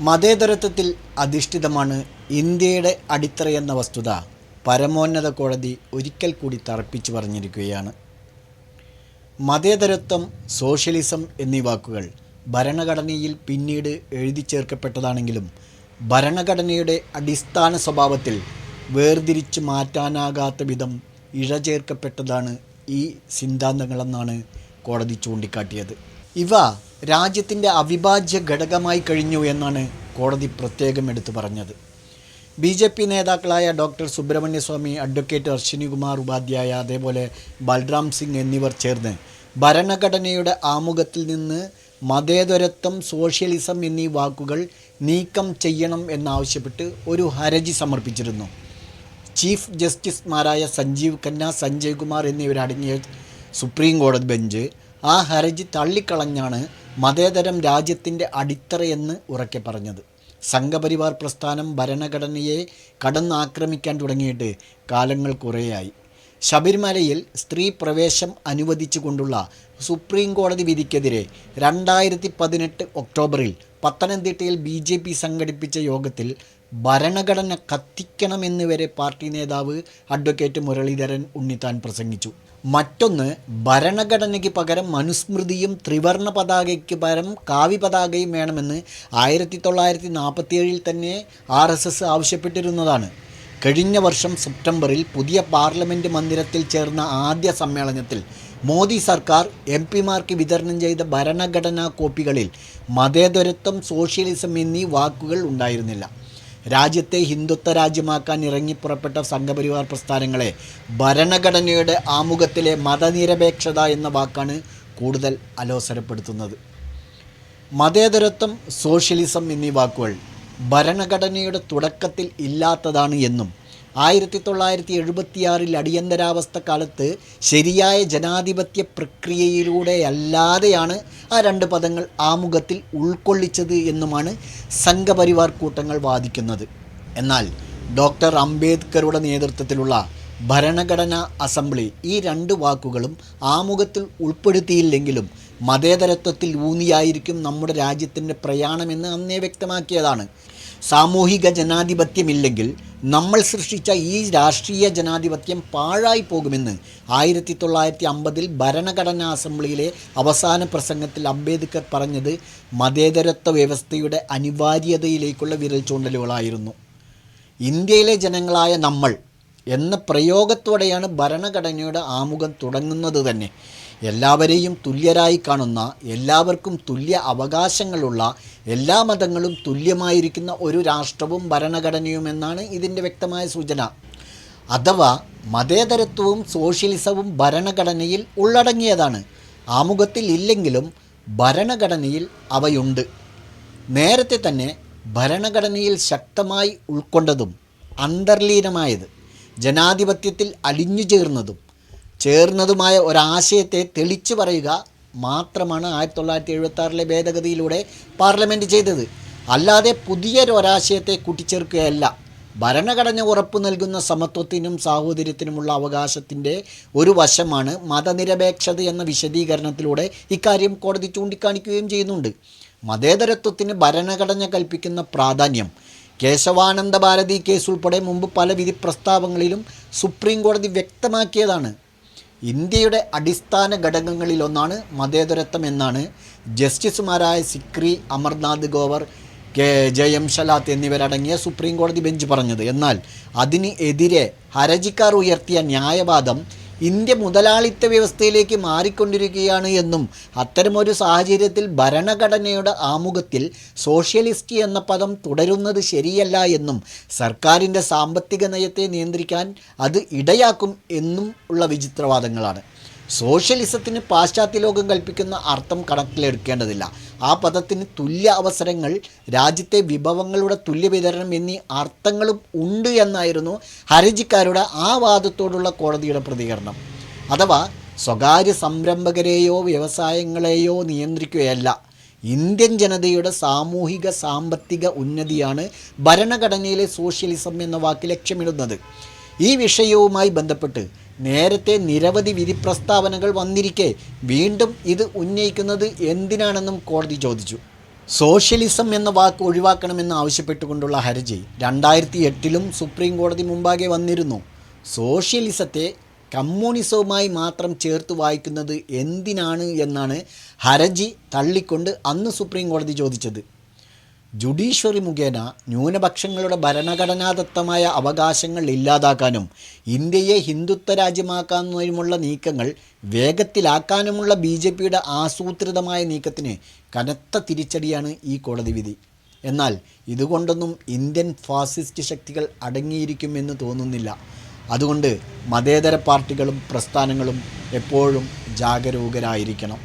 മതേതരത്വത്തിൽ അധിഷ്ഠിതമാണ് ഇന്ത്യയുടെ അടിത്തറയെന്ന വസ്തുത പരമോന്നത കോടതി ഒരിക്കൽ കൂടി തറപ്പിച്ചു പറഞ്ഞിരിക്കുകയാണ്. മതേതരത്വം, സോഷ്യലിസം എന്നീ വാക്കുകൾ ഭരണഘടനയിൽ പിന്നീട് എഴുതിച്ചേർക്കപ്പെട്ടതാണെങ്കിലും ഭരണഘടനയുടെ അടിസ്ഥാന സ്വഭാവത്തിൽ വേർതിരിച്ചു മാറ്റാനാകാത്ത വിധം ഇഴചേർക്കപ്പെട്ടതാണ് ഈ സിദ്ധാന്തങ്ങളെന്നാണ് കോടതി ചൂണ്ടിക്കാട്ടിയത്. ഇവ രാജ്യത്തിൻ്റെ അവിഭാജ്യ ഘടകമായി കഴിഞ്ഞു എന്നാണ് കോടതി പ്രത്യേകം എടുത്തു പറഞ്ഞത്. BJP നേതാക്കളായ ഡോക്ടർ സുബ്രഹ്മണ്യ സ്വാമി, അഡ്വക്കേറ്റ് അശ്വിനികുമാർ ഉപാധ്യായ, അതേപോലെ ബൽറാം സിംഗ് എന്നിവർ ചേർന്ന് ഭരണഘടനയുടെ ആമുഖത്തിൽ നിന്ന് മതേതരത്വം, സോഷ്യലിസം എന്നീ വാക്കുകൾ നീക്കം ചെയ്യണം എന്നാവശ്യപ്പെട്ട് ഒരു ഹർജി സമർപ്പിച്ചിരുന്നു. ചീഫ് ജസ്റ്റിസുമാരായ സഞ്ജീവ് ഖന്ന, സഞ്ജയ് കുമാർ എന്നിവരടങ്ങിയ സുപ്രീം കോടതി ബെഞ്ച് ആ ഹർജി തള്ളിക്കളഞ്ഞാണ് മതേതരം രാജ്യത്തിൻ്റെ അടിത്തറയെന്ന് ഉറക്കെ പറഞ്ഞത്. സംഘപരിവാർ പ്രസ്ഥാനം ഭരണഘടനയെ കടന്നാക്രമിക്കാൻ തുടങ്ങിയിട്ട് കാലങ്ങൾ കുറേയായി. ശബരിമലയിൽ സ്ത്രീ പ്രവേശം അനുവദിച്ചുകൊണ്ടുള്ള സുപ്രീം കോടതി വിധിക്കെതിരെ 2018 ഒക്ടോബറിൽ പത്തനംതിട്ടയിൽ BJP സംഘടിപ്പിച്ച യോഗത്തിൽ ഭരണഘടന കത്തിക്കണമെന്ന് വരെ പാർട്ടി നേതാവ് അഡ്വക്കേറ്റ് മുരളീധരൻ ഉണ്ണിത്താൻ പ്രസംഗിച്ചു. മറ്റൊന്ന്, ഭരണഘടനയ്ക്ക് പകരം മനുസ്മൃതിയും ത്രിവർണ്ണ പതാകയ്ക്ക് പകരം കാവ്യ പതാകയും വേണമെന്ന് 1947 തന്നെ RSS ആവശ്യപ്പെട്ടിരുന്നതാണ്. കഴിഞ്ഞ വർഷം സെപ്റ്റംബറിൽ പുതിയ പാർലമെൻറ്റ് മന്ദിരത്തിൽ ചേർന്ന ആദ്യ സമ്മേളനത്തിൽ മോദി സർക്കാർ MP-മാർക്ക് വിതരണം ചെയ്ത ഭരണഘടനാ കോപ്പികളിൽ മതേതരത്വം, സോഷ്യലിസം എന്നീ വാക്കുകൾ ഉണ്ടായിരുന്നില്ല. രാജ്യത്തെ ഹിന്ദുത്വ രാജ്യമാക്കാൻ ഇറങ്ങിപ്പുറപ്പെട്ട സംഘപരിവാർ പ്രസ്ഥാനങ്ങളെ ഭരണഘടനയുടെ ആമുഖത്തിലെ മതനിരപേക്ഷത എന്ന വാക്കാണ് കൂടുതൽ അലോസരപ്പെടുത്തുന്നത്. മതേതരത്വം, സോഷ്യലിസം എന്നീ വാക്കുകൾ ഭരണഘടനയുടെ തുടക്കത്തിൽ ഇല്ലാത്തതാണ് എന്നും 1976 അടിയന്തരാവസ്ഥ കാലത്ത് ശരിയായ ജനാധിപത്യ പ്രക്രിയയിലൂടെയല്ലാതെയാണ് ആ രണ്ട് പദങ്ങൾ ആമുഖത്തിൽ ഉൾക്കൊള്ളിച്ചത് എന്നുമാണ് സംഘപരിവാർ കൂട്ടങ്ങൾ വാദിക്കുന്നത്. എന്നാൽ ഡോക്ടർ അംബേദ്കറുടെ നേതൃത്വത്തിലുള്ള ഭരണഘടനാ അസംബ്ലി ഈ രണ്ട് വാക്കുകളും ആമുഖത്തിൽ ഉൾപ്പെടുത്തിയില്ലെങ്കിലും മതേതരത്വത്തിൽ ഊന്നിയായിരിക്കും നമ്മുടെ രാജ്യത്തിൻ്റെ പ്രയാണമെന്ന് അന്നേ വ്യക്തമാക്കിയതാണ്. സാമൂഹിക ജനാധിപത്യമില്ലെങ്കിൽ നമ്മൾ സൃഷ്ടിച്ച ഈ രാഷ്ട്രീയ ജനാധിപത്യം പാഴായി പോകുമെന്ന് 1950 ഭരണഘടനാ അസംബ്ലിയിലെ അവസാന പ്രസംഗത്തിൽ അംബേദ്കർ പറഞ്ഞത് മതേതരത്വ വ്യവസ്ഥയുടെ അനിവാര്യതയിലേക്കുള്ള വിരൽ ചൂണ്ടലുകളായിരുന്നു. ഇന്ത്യയിലെ ജനങ്ങളായ നമ്മൾ എന്ന പ്രയോഗത്തോടെയാണ് ഭരണഘടനയുടെ ആമുഖം തുടങ്ങുന്നത് തന്നെ. എല്ലാവരെയും തുല്യരായി കാണുന്ന, എല്ലാവർക്കും തുല്യ അവകാശങ്ങളുള്ള, എല്ലാ മതങ്ങളും തുല്യമായിരിക്കുന്ന ഒരു രാഷ്ട്രവും ഭരണഘടനയും എന്നാണ് ഇതിൻ്റെ വ്യക്തമായ സൂചന. അഥവാ മതേതരത്വവും സോഷ്യലിസവും ഭരണഘടനയിൽ ഉള്ളടങ്ങിയതാണ്. ആമുഖത്തിൽ ഇല്ലെങ്കിലും ഭരണഘടനയിൽ അവയുണ്ട്. നേരത്തെ തന്നെ ഭരണഘടനയിൽ ശക്തമായി ഉൾക്കൊണ്ടതും അന്തർലീനമായത്, ജനാധിപത്യത്തിൽ അലിഞ്ഞു ചേർന്നതുമായ ഒരാശയത്തെ തെളിച്ചു പറയുക മാത്രമാണ് 1976 ഭേദഗതിയിലൂടെ പാർലമെൻറ്റ് ചെയ്തത്. അല്ലാതെ പുതിയൊരാശയത്തെ കൂട്ടിച്ചേർക്കുകയല്ല. ഭരണഘടന ഉറപ്പു നൽകുന്ന സമത്വത്തിനും സാഹോദര്യത്തിനുമുള്ള അവകാശത്തിൻ്റെ ഒരു വശമാണ് മതനിരപേക്ഷത എന്ന വിശദീകരണത്തിലൂടെ ഇക്കാര്യം കോടതി ചൂണ്ടിക്കാണിക്കുകയും ചെയ്യുന്നുണ്ട്. മതേതരത്വത്തിന് ഭരണഘടന കൽപ്പിക്കുന്ന പ്രാധാന്യം കേശവാനന്ദ ഭാരതി കേസ് ഉൾപ്പെടെ മുമ്പ് പല വിധി പ്രസ്താവങ്ങളിലും സുപ്രീം കോടതി വ്യക്തമാക്കിയതാണ്. ഇന്ത്യയുടെ അടിസ്ഥാന ഘടകങ്ങളിലൊന്നാണ് മതേതരത്വം എന്നാണ് ജസ്റ്റിസുമാരായ സിക്രി, അമർനാഥ് ഗോവർ, JM ഷലാത്ത് എന്നിവരടങ്ങിയ സുപ്രീം കോടതി ബെഞ്ച് പറഞ്ഞത്. എന്നാൽ അതിന് എതിരെ ഹർജിക്കാർ ഉയർത്തിയ ന്യായവാദം ഇന്ത്യ മുതലാളിത്ത വ്യവസ്ഥയിലേക്ക് മാറിക്കൊണ്ടിരിക്കുകയാണ് എന്നും അത്തരമൊരു സാഹചര്യത്തിൽ ഭരണഘടനയുടെ ആമുഖത്തിൽ സോഷ്യലിസ്റ്റ് എന്ന പദം തുടരുന്നത് ശരിയല്ല എന്നും സർക്കാരിൻ്റെ സാമ്പത്തിക നയത്തെ നിയന്ത്രിക്കാൻ അത് ഇടയാക്കും എന്നും ഉള്ള വിചിത്രവാദങ്ങളാണ്. സോഷ്യലിസത്തിന് പാശ്ചാത്യ ലോകം കൽപ്പിക്കുന്ന അർത്ഥം കണക്കിലെടുക്കേണ്ടതില്ല. ആ പദത്തിന് തുല്യ അവസരങ്ങൾ, രാജ്യത്തെ വിഭവങ്ങളുടെ തുല്യ വിതരണം എന്നീ അർത്ഥങ്ങളും ഉണ്ട് എന്നായിരുന്നു ഹർജിക്കാരുടെ ആ വാദത്തോടുള്ള കോടതിയുടെ പ്രതികരണം. അഥവാ സ്വകാര്യ സംരംഭകരെയോ വ്യവസായങ്ങളെയോ നിയന്ത്രിക്കുകയല്ല, ഇന്ത്യൻ ജനതയുടെ സാമൂഹിക സാമ്പത്തിക ഉന്നതിയാണ് ഭരണഘടനയിലെ സോഷ്യലിസം എന്ന വാക്ക് ലക്ഷ്യമിടുന്നത്. ഈ വിഷയവുമായി ബന്ധപ്പെട്ട് നേരത്തെ നിരവധി വിധി പ്രസ്താവനകൾ വന്നിരിക്കെ വീണ്ടും ഇത് ഉന്നയിക്കുന്നത് എന്തിനാണെന്നും കോടതി ചോദിച്ചു. സോഷ്യലിസം എന്ന വാക്ക് ഒഴിവാക്കണമെന്ന് ആവശ്യപ്പെട്ടുകൊണ്ടുള്ള ഹർജി 2008 സുപ്രീം കോടതി മുമ്പാകെ വന്നിരുന്നു. സോഷ്യലിസത്തെ കമ്മ്യൂണിസവുമായി മാത്രം ചേർത്ത് വായിക്കുന്നത് എന്തിനാണ് എന്നാണ് ഹർജി തള്ളിക്കൊണ്ട് അന്ന് സുപ്രീം കോടതി ചോദിച്ചത്. ജുഡീഷ്യറി മുഖേന ന്യൂനപക്ഷങ്ങളുടെ ഭരണഘടനാദത്തമായ അവകാശങ്ങൾ ഇല്ലാതാക്കാനും ഇന്ത്യയെ ഹിന്ദുത്വ രാജ്യമാക്കാനുമുള്ള നീക്കങ്ങൾ വേഗത്തിലാക്കാനുമുള്ള BJPയുടെ ആസൂത്രിതമായ നീക്കത്തിന് കനത്ത തിരിച്ചടിയാണ് ഈ കോടതി വിധി. എന്നാൽ ഇതുകൊണ്ടൊന്നും ഇന്ത്യൻ ഫാസിസ്റ്റ് ശക്തികൾ അടങ്ങിയിരിക്കുമെന്ന് തോന്നുന്നില്ല. അതുകൊണ്ട് മതേതര പാർട്ടികളും പ്രസ്ഥാനങ്ങളും എപ്പോഴും ജാഗരൂകരായിരിക്കണം.